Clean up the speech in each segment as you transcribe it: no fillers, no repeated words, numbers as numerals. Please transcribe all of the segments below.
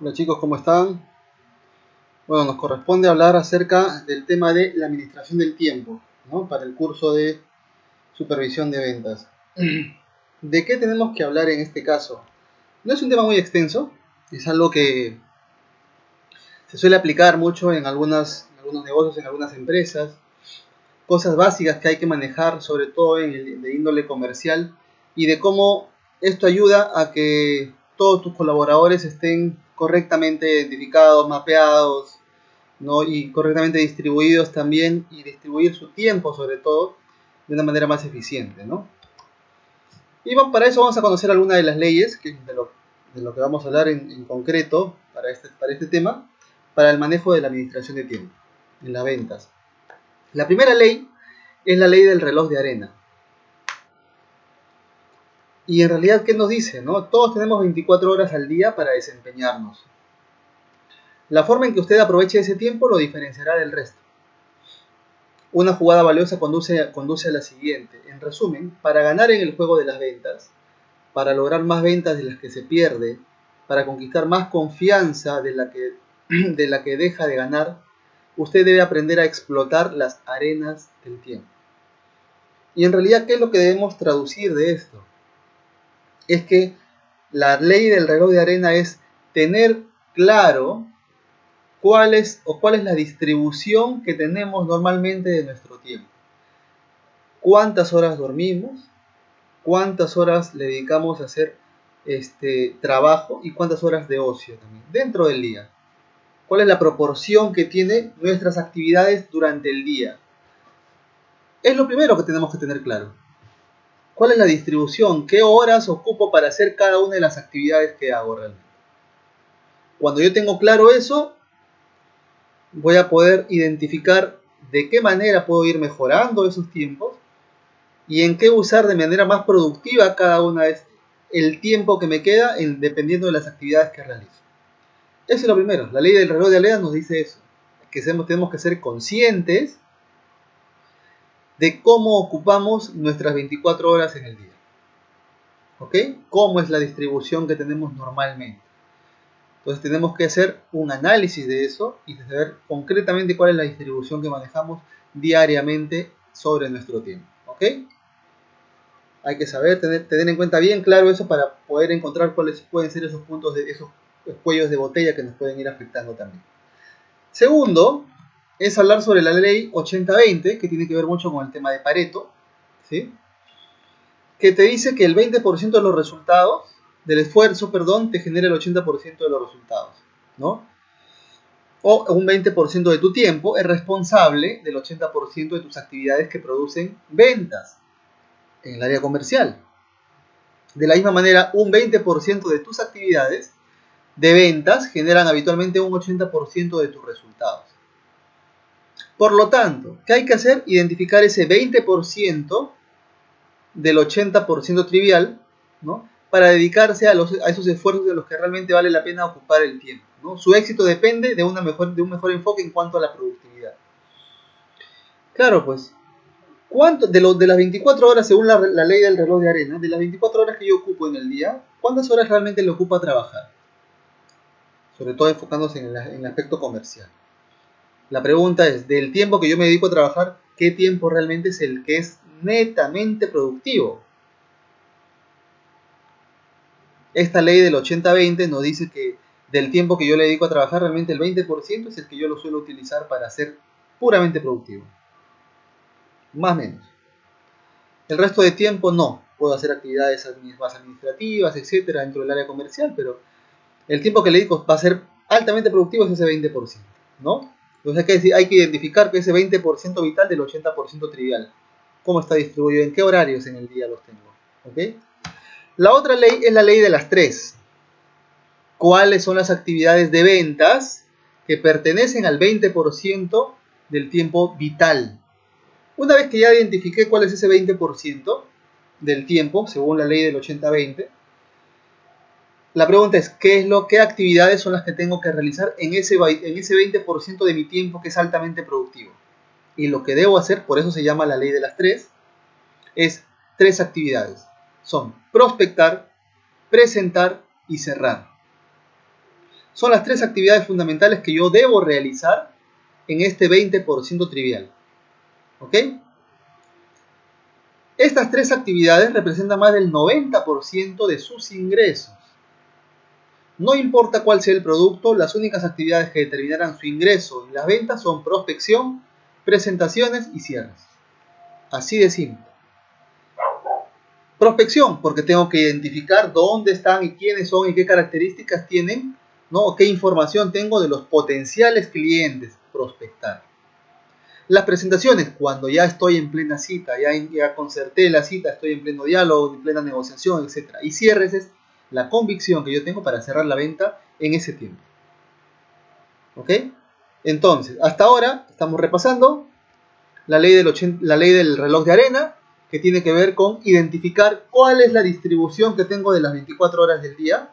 Hola chicos, ¿cómo están? Bueno, nos corresponde hablar acerca del tema de la administración del tiempo, ¿no? Para el curso de supervisión de ventas. ¿De qué tenemos que hablar en este caso? No es un tema muy extenso, es algo que se suele aplicar mucho en algunos negocios, en algunas empresas, cosas básicas que hay que manejar, sobre todo de índole comercial, y de cómo esto ayuda a que todos tus colaboradores estén correctamente identificados, mapeados, ¿no? Y correctamente distribuidos también, y distribuir su tiempo sobre todo de una manera más eficiente, ¿no? Y bueno, para eso vamos a conocer algunas de las leyes de lo que vamos a hablar en concreto para este tema, para el manejo de la administración de tiempo en las ventas. La primera ley es la ley del reloj de arena. Y en realidad, ¿qué nos dice? ¿No? Todos tenemos 24 horas al día para desempeñarnos. La forma en que usted aproveche ese tiempo lo diferenciará del resto. Una jugada valiosa conduce a la siguiente. En resumen, para ganar en el juego de las ventas, para lograr más ventas de las que se pierde, para conquistar más confianza de la que deja de ganar, usted debe aprender a explotar las arenas del tiempo. Y en realidad, ¿qué es lo que debemos traducir de esto? Es que la ley del reloj de arena es tener claro cuál es la distribución que tenemos normalmente de nuestro tiempo. ¿Cuántas horas dormimos? ¿Cuántas horas le dedicamos a hacer trabajo? ¿Y cuántas horas de ocio también dentro del día? ¿Cuál es la proporción que tienen nuestras actividades durante el día? Es lo primero que tenemos que tener claro. ¿Cuál es la distribución? ¿Qué horas ocupo para hacer cada una de las actividades que hago realmente? Cuando yo tengo claro eso, voy a poder identificar de qué manera puedo ir mejorando esos tiempos y en qué usar de manera más productiva cada una vez el tiempo que me queda dependiendo de las actividades que realizo. Eso es lo primero. La ley del reloj de arena nos dice eso, que tenemos que ser conscientes de cómo ocupamos nuestras 24 horas en el día. ¿Ok? ¿Cómo es la distribución que tenemos normalmente? Entonces tenemos que hacer un análisis de eso y saber concretamente cuál es la distribución que manejamos diariamente sobre nuestro tiempo. ¿Ok? Hay que saber, tener en cuenta bien claro eso para poder encontrar cuáles pueden ser esos puntos, esos cuellos de botella que nos pueden ir afectando también. Segundo, es hablar sobre la ley 80-20, que tiene que ver mucho con el tema de Pareto, ¿sí? Que te dice que el 20% de los resultados, del esfuerzo, perdón, te genera el 80% de los resultados, ¿no? O un 20% de tu tiempo es responsable del 80% de tus actividades que producen ventas en el área comercial. De la misma manera, un 20% de tus actividades de ventas generan habitualmente un 80% de tus resultados. Por lo tanto, ¿qué hay que hacer? Identificar ese 20% del 80% trivial, ¿no? Para dedicarse a esos esfuerzos de los que realmente vale la pena ocupar el tiempo, ¿no? Su éxito depende de un mejor enfoque en cuanto a la productividad. Claro, pues, de las 24 horas, según la ley del reloj de arena, de las 24 horas que yo ocupo en el día, ¿cuántas horas realmente le ocupo a trabajar? Sobre todo enfocándose en el aspecto comercial. La pregunta es, del tiempo que yo me dedico a trabajar, ¿qué tiempo realmente es el que es netamente productivo? Esta ley del 80-20 nos dice que del tiempo que yo le dedico a trabajar, realmente el 20% es el que yo lo suelo utilizar para ser puramente productivo. Más o menos. El resto de tiempo no. Puedo hacer actividades más administrativas, etcétera, dentro del área comercial, pero el tiempo que le dedico va a ser altamente productivo es ese 20%, ¿no? Entonces hay que identificar que ese 20% vital del 80% trivial. ¿Cómo está distribuido? ¿En qué horarios en el día los tengo? ¿Ok? La otra ley es la ley de las 3. ¿Cuáles son las actividades de ventas que pertenecen al 20% del tiempo vital? Una vez que ya identifiqué cuál es ese 20% del tiempo, según la ley del 80-20, la pregunta es, ¿qué actividades son las que tengo que realizar en ese 20% de mi tiempo que es altamente productivo? Y lo que debo hacer, por eso se llama la ley de las 3, es 3 actividades. Son prospectar, presentar y cerrar. Son las 3 actividades fundamentales que yo debo realizar en este 20% trivial. ¿Ok? Estas 3 actividades representan más del 90% de sus ingresos. No importa cuál sea el producto, las únicas actividades que determinarán su ingreso y las ventas son prospección, presentaciones y cierres. Así de simple. Prospección, porque tengo que identificar dónde están y quiénes son y qué características tienen, ¿no? O qué información tengo de los potenciales clientes. Prospectar. Las presentaciones, cuando ya estoy en plena cita, ya concerté la cita, estoy en pleno diálogo, en plena negociación, etc. Y cierres es la convicción que yo tengo para cerrar la venta en ese tiempo. ¿Ok? Entonces, hasta ahora estamos repasando la ley del reloj de arena, que tiene que ver con identificar cuál es la distribución que tengo de las 24 horas del día,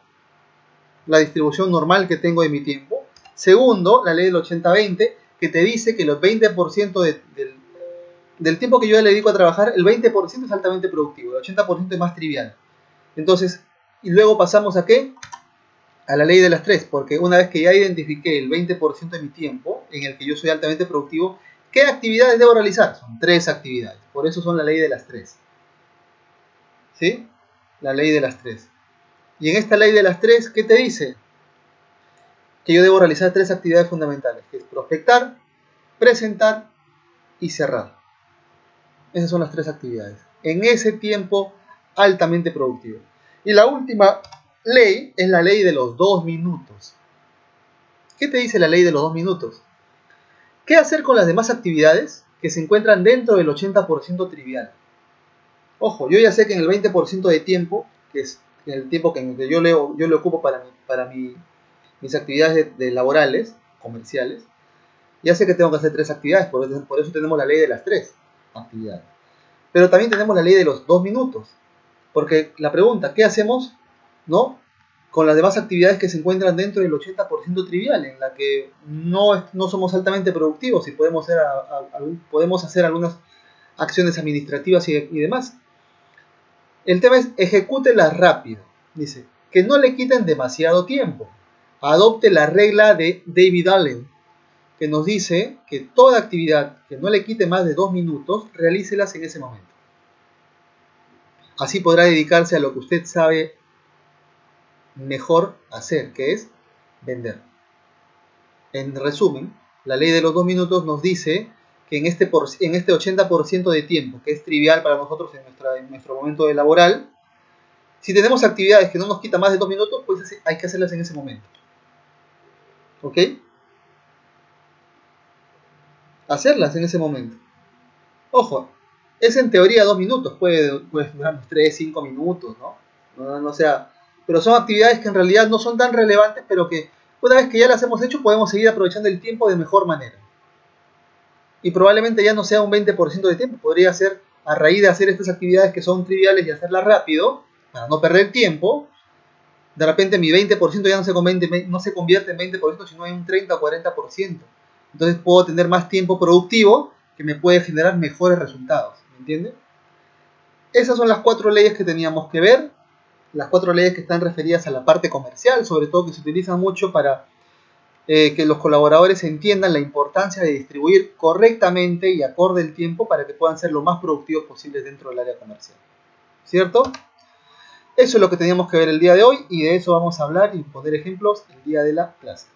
la distribución normal que tengo de mi tiempo. Segundo, la ley del 80-20, que te dice que los 20% del tiempo que yo le dedico a trabajar, el 20% es altamente productivo, el 80% es más trivial. Entonces, y luego pasamos ¿a qué? A la ley de las 3, porque una vez que ya identifiqué el 20% de mi tiempo, en el que yo soy altamente productivo, ¿qué actividades debo realizar? Son 3 actividades, por eso son la ley de las 3. ¿Sí? La ley de las 3. Y en esta ley de las 3, ¿qué te dice? Que yo debo realizar 3 actividades fundamentales, que es prospectar, presentar y cerrar. Esas son las 3 actividades. En ese tiempo altamente productivo. Y la última ley es la ley de los 2 minutos. ¿Qué te dice la ley de los 2 minutos? ¿Qué hacer con las demás actividades que se encuentran dentro del 80% trivial? Ojo, yo ya sé que en el 20% de tiempo, que es el tiempo que yo le ocupo para mis actividades laborales, comerciales, ya sé que tengo que hacer 3 actividades, por eso tenemos la ley de las 3 actividades. Pero también tenemos la ley de los 2 minutos. Porque la pregunta, ¿qué hacemos, no, con las demás actividades que se encuentran dentro del 80% trivial, en la que no somos altamente productivos y podemos hacer algunas acciones administrativas y demás? El tema es, ejecútelas rápido. Dice, que no le quiten demasiado tiempo. Adopte la regla de David Allen, que nos dice que toda actividad que no le quite más de 2 minutos, realícelas en ese momento. Así podrá dedicarse a lo que usted sabe mejor hacer, que es vender. En resumen, la ley de los 2 minutos nos dice que en este 80% de tiempo, que es trivial para nosotros en nuestro momento de laboral, si tenemos actividades que no nos quitan más de 2 minutos, pues hay que hacerlas en ese momento. ¿Ok? Hacerlas en ese momento. Ojo, es en teoría 2 minutos, puede durar 3, 5 minutos, ¿no? No sea, pero son actividades que en realidad no son tan relevantes, pero que una vez que ya las hemos hecho, podemos seguir aprovechando el tiempo de mejor manera. Y probablemente ya no sea un 20% de tiempo, podría ser a raíz de hacer estas actividades que son triviales y hacerlas rápido, para no perder tiempo. De repente mi 20% ya no se convierte en 20%, sino en un 30 o 40%. Entonces puedo tener más tiempo productivo que me puede generar mejores resultados. ¿Me entiendes? Esas son las 4 leyes que teníamos que ver. Las 4 leyes que están referidas a la parte comercial, sobre todo, que se utilizan mucho para que los colaboradores entiendan la importancia de distribuir correctamente y acorde el tiempo para que puedan ser lo más productivos posibles dentro del área comercial. ¿Cierto? Eso es lo que teníamos que ver el día de hoy y de eso vamos a hablar y poner ejemplos el día de la clase.